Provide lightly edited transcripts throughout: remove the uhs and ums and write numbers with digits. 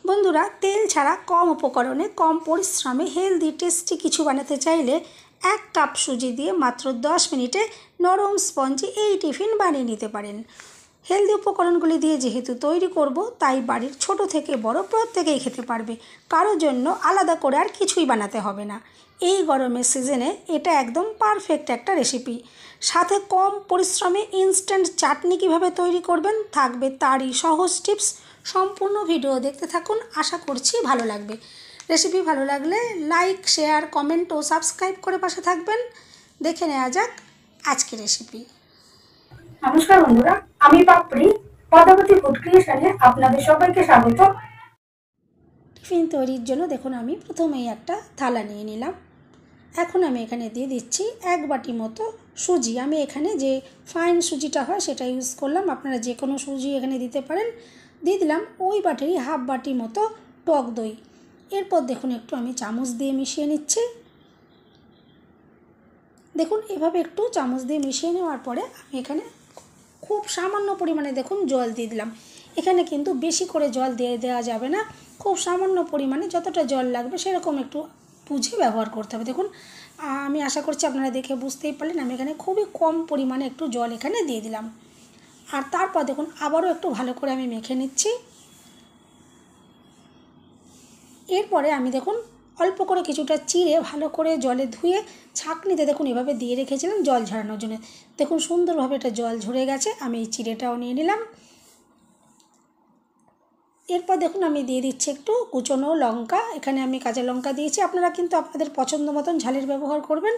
বন্ধুরা, তেল ছাড়া কম উপকরণে কম পরিশ্রমে হেলদি টেস্টি কিছু বানাতে চাইলে 1 কাপ সুজি দিয়ে মাত্র 10 মিনিটে নরম স্পঞ্জি এই টিফিন বানিয়ে নিতে পারেন। হেলদি উপকরণগুলি দিয়ে যেহেতু তৈরি করব, তাই বাড়ির ছোট থেকে বড় প্রত্যেকেই খেতে পারবে। কারোর জন্য আলাদা করে আর কিছুই বানাতে হবে না। এই গরমের সিজনে এটা একদম পারফেক্ট একটা রেসিপি। সাথে কম পরিশ্রমে ইনস্ট্যান্ট চাটনি কীভাবে তৈরি করবেন থাকবে তারই সহজ টিপস। সম্পূর্ণ ভিডিও দেখতে থাকুন, আশা করছি ভালো লাগবে। রেসিপি ভালো লাগলে লাইক, শেয়ার, কমেন্ট ও সাবস্ক্রাইব করে পাশে থাকবেন। দেখে নেওয়া যাক আজকের রেসিপি। নমস্কার বন্ধুরা, আমি পাপড়ি পদাবতী ফুড ক্রিয়েশনে আপনাদের সবাইকে স্বাগত। টিফিন তৈরির জন্য দেখুন আমি প্রথমেই একটা থালা নিয়ে নিলাম। এখন আমি এখানে দিয়ে দিচ্ছি 1 বাটি মতো সুজি। আমি এখানে যে ফাইন সুজিটা হয় সেটা ইউজ করলাম, আপনারা যে কোনো সুজি এখানে দিতে পারেন। দিয়ে দিলাম ওই বাটিরই হাফ বাটি মতো টক দই। এরপর দেখুন একটু আমি চামচ দিয়ে মিশিয়ে নিচ্ছি। দেখুন এভাবে একটু চামচ দিয়ে মিশিয়ে নেওয়ার পরে আমি এখানে খুব সামান্য পরিমাণে দেখুন জল দিয়ে দিলাম। এখানে কিন্তু বেশি করে জল দিয়ে দেওয়া যাবে না, খুব সামান্য পরিমাণে যতটা জল লাগবে সেরকম একটু বুঝে ব্যবহার করতে হবে। দেখুন আমি আশা করছি আপনারা দেখে বুঝতেই পারলেন, আমি এখানে খুবই কম পরিমাণে একটু জল এখানে দিয়ে দিলাম। আর তারপর দেখুন আবারও একটু ভালো করে আমি মেখে নিচ্ছি। এরপরে আমি দেখুন অল্প করে কিছুটা চিড়ে ভালো করে জলে ধুয়ে ছাঁকনিতে দেখুন এভাবে দিয়ে রেখেছিলাম জল ঝরানোর জন্য। দেখুন সুন্দরভাবে এটা জল ঝরে গেছে। আমি এই চিড়েটাও নিয়ে নিলাম। এরপর দেখুন আমি দিয়ে দিচ্ছি একটু কুচনো লঙ্কা। এখানে আমি কাঁচা লঙ্কা দিয়েছি, আপনারা কিন্তু আপনাদের পছন্দ মতন ঝালের ব্যবহার করবেন।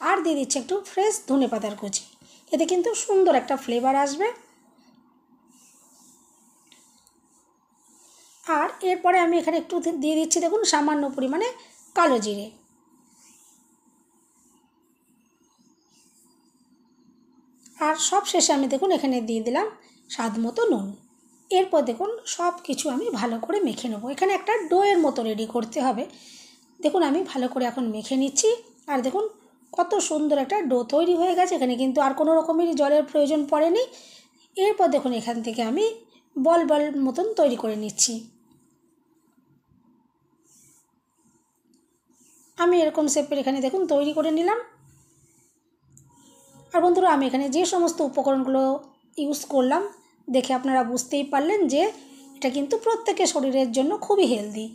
আর দিয়ে দিচ্ছি একটু ফ্রেশ ধনেপাতার কুচি, এতে কিন্তু সুন্দর একটা ফ্লেভার আসবে। আর এরপরে আমি এখানে একটু দিয়ে দিচ্ছি দেখুন সামান্য পরিমাণে কালো জিরে। আর সব শেষে আমি দেখুন এখানে দিয়ে দিলাম স্বাদ মতো নুন। এরপর দেখুন সব কিছু আমি ভালো করে মেখে নেবো। এখানে একটা ডোয়ের মতো রেডি করতে হবে। দেখুন আমি ভালো করে এখন মেখে নিচ্ছি। আর দেখুন কত সুন্দর একটা ডো তৈরি হয়ে গেছে। এখানে কিন্তু আর কোনো রকমেরই জলের প্রয়োজন পড়েনি। এরপর দেখুন এখান থেকে আমি বল বল মতন তৈরি করে নিচ্ছি। আমি এরকম শেপের এখানে দেখুন তৈরি করে নিলাম। আর বন্ধুরা, আমি এখানে যে সমস্ত উপকরণগুলো ইউজ করলাম দেখে আপনারা বুঝতেই পারলেন যে এটা কিন্তু প্রত্যেকের শরীরের জন্য খুবই হেলদি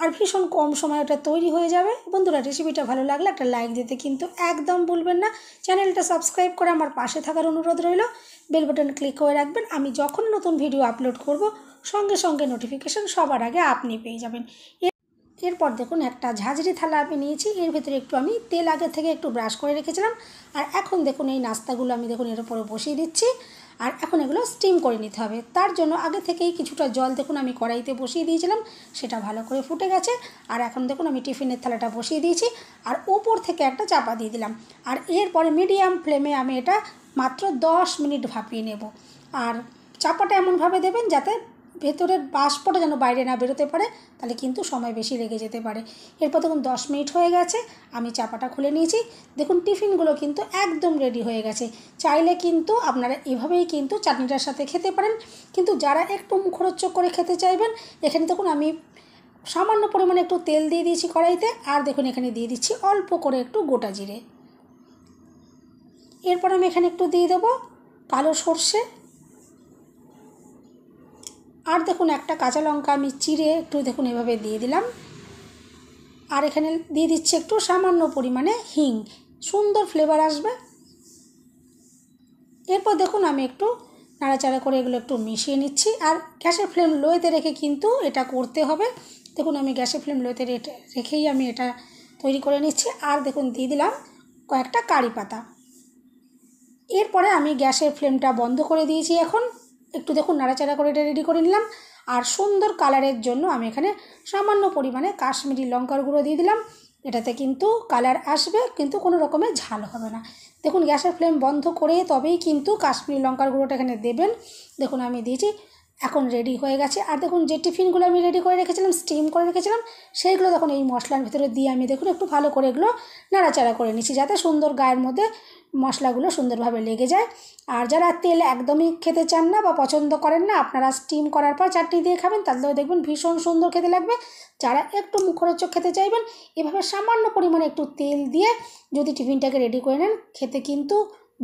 আর ভীষণ কম সময়ে এটা তৈরি হয়ে যাবে। বন্ধুরা, রেসিপিটা ভালো লাগলে একটা লাইক দিতে কিন্তু একদম ভুলবেন না। চ্যানেলটা সাবস্ক্রাইব করে আমার পাশে থাকার অনুরোধ রইল। বেল বাটন ক্লিক করে রাখবেন, আমি যখন নতুন ভিডিও আপলোড করব সঙ্গে সঙ্গে নোটিফিকেশান সবার আগে আপনি পেয়ে যাবেন। এরপর দেখুন একটা ঝাঁঝরি থালা আমি নিয়েছি, এর ভিতরে একটু আমি তেল আগে থেকে একটু ব্রাশ করে রেখেছিলাম। আর এখন দেখুন এই নাস্তাগুলো আমি দেখুন এর উপরে বসিয়ে দিচ্ছি। আর এখন এগুলো স্টিম করে নিতে হবে। তার জন্য আগে থেকেই কিছুটা জল দেখুন আমি কড়াইতে বসিয়ে দিয়েছিলাম, সেটা ভালো করে ফুটে গেছে। আর এখন দেখুন আমি টিফিনের থালাটা বসিয়ে দিয়েছি আর ওপর থেকে একটা চাপা দিয়ে দিলাম। আর এরপরে মিডিয়াম ফ্লেমে আমি এটা মাত্র 10 মিনিট ভাপিয়ে নেব। আর চাপাটা এমনভাবে দেবেন যাতে ভেতরের বাষ্পটা যেন বাইরে না বেরোতে পারে, তাহলে কিন্তু সময় বেশি লেগে যেতে পারে। এরপর দেখুন 10 মিনিট হয়ে গেছে, আমি চাপাটা খুলে নিয়েছি। দেখুন টিফিনগুলো কিন্তু একদম রেডি হয়ে গেছে। চাইলে কিন্তু আপনারা এভাবেই কিন্তু চাটনিটার সাথে খেতে পারেন। কিন্তু যারা একটু মুখরোচক করে খেতে চাইবেন, এখানে দেখুন আমি সামান্য পরিমাণে একটু তেল দিয়ে দিয়েছি কড়াইতে। আর দেখুন এখানে দিয়ে দিচ্ছি অল্প করে একটু গোটা জিরে। এরপর আমি এখানে একটু দিয়ে দেবো কালো সর্ষে। আর দেখুন একটা কাঁচা লঙ্কা আমি চিড়ে একটু দেখুন এভাবে দিয়ে দিলাম। আর এখানে দিয়ে দিচ্ছি একটু সামান্য পরিমাণে হিং, সুন্দর ফ্লেভার আসবে। এরপর দেখুন আমি একটু নাড়াচাড়া করে এগুলো একটু মিশিয়ে নিচ্ছি। আর গ্যাসের ফ্লেম লোতে রেখে কিন্তু এটা করতে হবে। দেখুন আমি গ্যাসের ফ্লেম লোতে রেখেই আমি এটা তৈরি করে নিচ্ছি। আর দেখুন দিয়ে দিলাম কয়েকটা কারি পাতা। এরপরে আমি গ্যাসের ফ্লেমটা বন্ধ করে দিয়েছি। এখন একটু দেখুন নাড়াচাড়া করে এটা রেডি করে নিলাম। আর সুন্দর কালারের জন্য আমি এখানে সামান্য পরিমাণে কাশ্মীরি লঙ্কার গুঁড়ো দিয়ে দিলাম। এটাতে কিন্তু কালার আসবে, কিন্তু কোনো রকমের ঝাল হবে না। দেখুন গ্যাসের ফ্লেম বন্ধ করে তবেই কিন্তু কাশ্মীরি লঙ্কার গুঁড়োটা এখানে দেবেন। দেখুন আমি দিয়েছি। এখন রেডি হয়ে গেছে। আর দেখুন যে টিফিনগুলো আমি রেডি করে রেখেছিলাম, স্টিম করে রেখেছিলাম, সেইগুলো দেখুন এই মশলার ভিতরে দিয়ে আমি দেখুন একটু ভালো করে এগুলো নাড়াচাড়া করে নিচ্ছি, যাতে সুন্দর গায়ের মধ্যে মশলাগুলো সুন্দরভাবে লেগে যায়। আর যারা তেল একদমই খেতে চান না বা পছন্দ করেন না, আপনারা স্টিম করার পর চাটনি দিয়ে খাবেন, তাহলেও দেখবেন ভীষণ সুন্দর খেতে লাগবে। যারা একটু মুখরোচক খেতে চাইবেন, এভাবে সামান্য পরিমাণে একটু তেল দিয়ে যদি টিফিনটাকে রেডি করে নেন, খেতে কিন্তু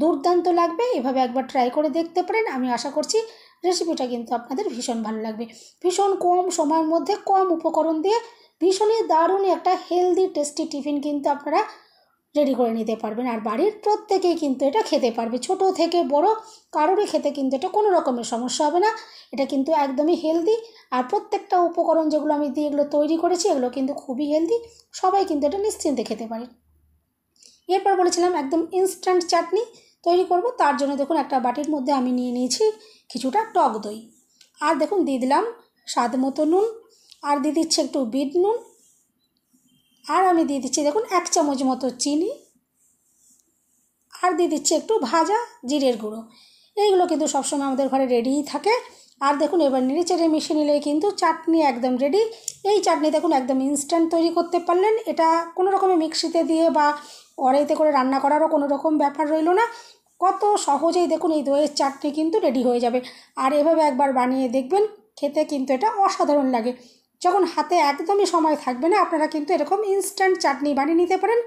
দুর্দান্ত লাগবে। এভাবে একবার ট্রাই করে দেখতে পারেন। আমি আশা করছি রেসিপিটা কিন্তু আপনাদের ভীষণ ভালো লাগবে। ভীষণ কম সময়ের মধ্যে কম উপকরণ দিয়ে ভীষণই দারুণ একটা হেলদি টেস্টি টিফিন কিন্তু আপনারা রেডি করে নিতে পারবেন। আর বাড়ির প্রত্যেকেই কিন্তু এটা খেতে পারবে, ছোট থেকে বড় কারোরই খেতে কিন্তু এটা কোনো রকমের সমস্যা হবে না। এটা কিন্তু একদমই হেলদি। আর প্রত্যেকটা উপকরণ যেগুলো আমি দিয়ে এগুলো তৈরি করেছি, এগুলো কিন্তু খুবই হেলদি, সবাই কিন্তু এটা নিশ্চিন্তে খেতে পারে। এরপর বলেছিলাম একদম ইনস্ট্যান্ট চাটনি তৈরি করব। তার জন্য দেখুন একটা বাটির মধ্যে আমি নিয়ে নিয়েছি কিছুটা টক দই। আর দেখুন দিয়ে দিলাম স্বাদ মতো নুন, আর দিয়ে দিচ্ছি একটু বিট নুন, আর আমি দিয়ে দিচ্ছি দেখুন 1 চামচ মতো চিনি, আর দিয়ে দিচ্ছি একটু ভাজা জিরের গুঁড়ো। এইগুলো কিন্তু সবসময় আমাদের ঘরে রেডিই থাকে। আর দেখুন এবার নেড়েচেড়ে মিশিয়ে নিলেই কিন্তু চাটনি একদম রেডি। এই চাটনি দেখুন একদম ইনস্ট্যান্ট তৈরি করতে পারলেন। এটা কোনো রকমের মিক্সিতে দিয়ে বা কড়াইতে করে রান্না করারও কোনো রকম ব্যাপার রইল না। কত সহজেই দেখুন এই দইয়ের চাটনি কিন্তু রেডি হয়ে যাবে। আর এভাবে একবার বানিয়ে দেখবেন, খেতে কিন্তু এটা অসাধারণ লাগে। যখন হাতে একদমই সময় থাকবে না, আপনারা কিন্তু এরকম ইনস্ট্যান্ট চাটনি বানিয়ে নিতে পারেন।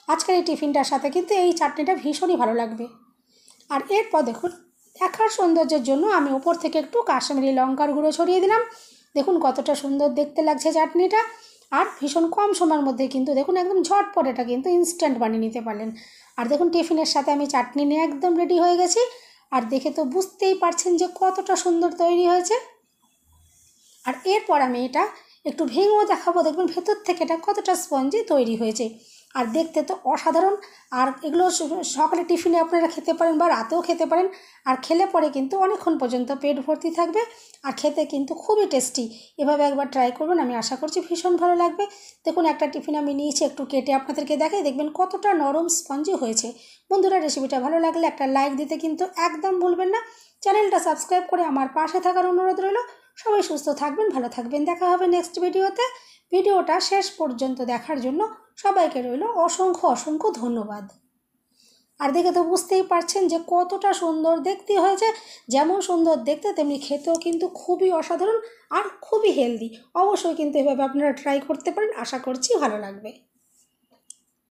আজকের এই টিফিনটার সাথে কিন্তু এই চাটনিটা ভীষণই ভালো লাগবে। আর এরপর দেখুন দেখার সৌন্দর্যের জন্য আমি উপর থেকে একটু কাশ্মীরি লঙ্কার গুঁড়ো ছড়িয়ে দিলাম। দেখুন কতটা সুন্দর দেখতে লাগছে চাটনিটা। আর ভীষণ কম সময়ের মধ্যে কিন্তু দেখুন একদম ঝটপট এটা কিন্তু ইনস্ট্যান্ট বানিয়ে নিতে পারলেন। আর দেখুন টিফিনের সাথে আমি চাটনি নিয়ে একদম রেডি হয়ে গেছি। আর দেখে তো বুঝতেই পারছেন যে কতটা সুন্দর তৈরি হয়েছে। আর এরপর আমি এটা একটু ভেঙেও দেখাবো, দেখবেন ভেতর থেকে এটা কতটা স্পঞ্জি তৈরি হয়েছে। আর দেখতে তো অসাধারণ। আর এগুলো সকালে টিফিনে আপনারা খেতে পারেন বা রাতেও খেতে পারেন। আর খেলে পরে কিন্তু অনেকক্ষণ পর্যন্ত পেট ভর্তি থাকবে। আর খেতে কিন্তু খুবই টেস্টি। এভাবে একবার ট্রাই করবেন, আমি আশা করছি ভীষণ ভালো লাগবে। দেখুন একটা টিফিন আমি নিয়েছি, একটু কেটে আপনাদেরকে দেখাই, দেখবেন কতটা নরম স্পঞ্জি হয়েছে। বন্ধুরা রেসিপিটা ভালো লাগলে একটা লাইক দিতে কিন্তু একদম ভুলবেন না। চ্যানেলটা সাবস্ক্রাইব করে আমার পাশে থাকার অনুরোধ রইল। সবাই সুস্থ থাকবেন, ভালো থাকবেন। দেখা হবে নেক্সট ভিডিওতে। ভিডিওটা শেষ পর্যন্ত দেখার জন্য সবাইকে রইল অসংখ্য অসংখ্য ধন্যবাদ। আর দেখে তো বুঝতেই পারছেন যে কতটা সুন্দর দেখতে হয়েছে। যেমন সুন্দর দেখতে, তেমনি খেতেও কিন্তু খুবই অসাধারণ আর খুবই হেলদি। অবশ্যই কিন্তু এভাবে আপনারা ট্রাই করতে পারেন, আশা করছি ভালো লাগবে।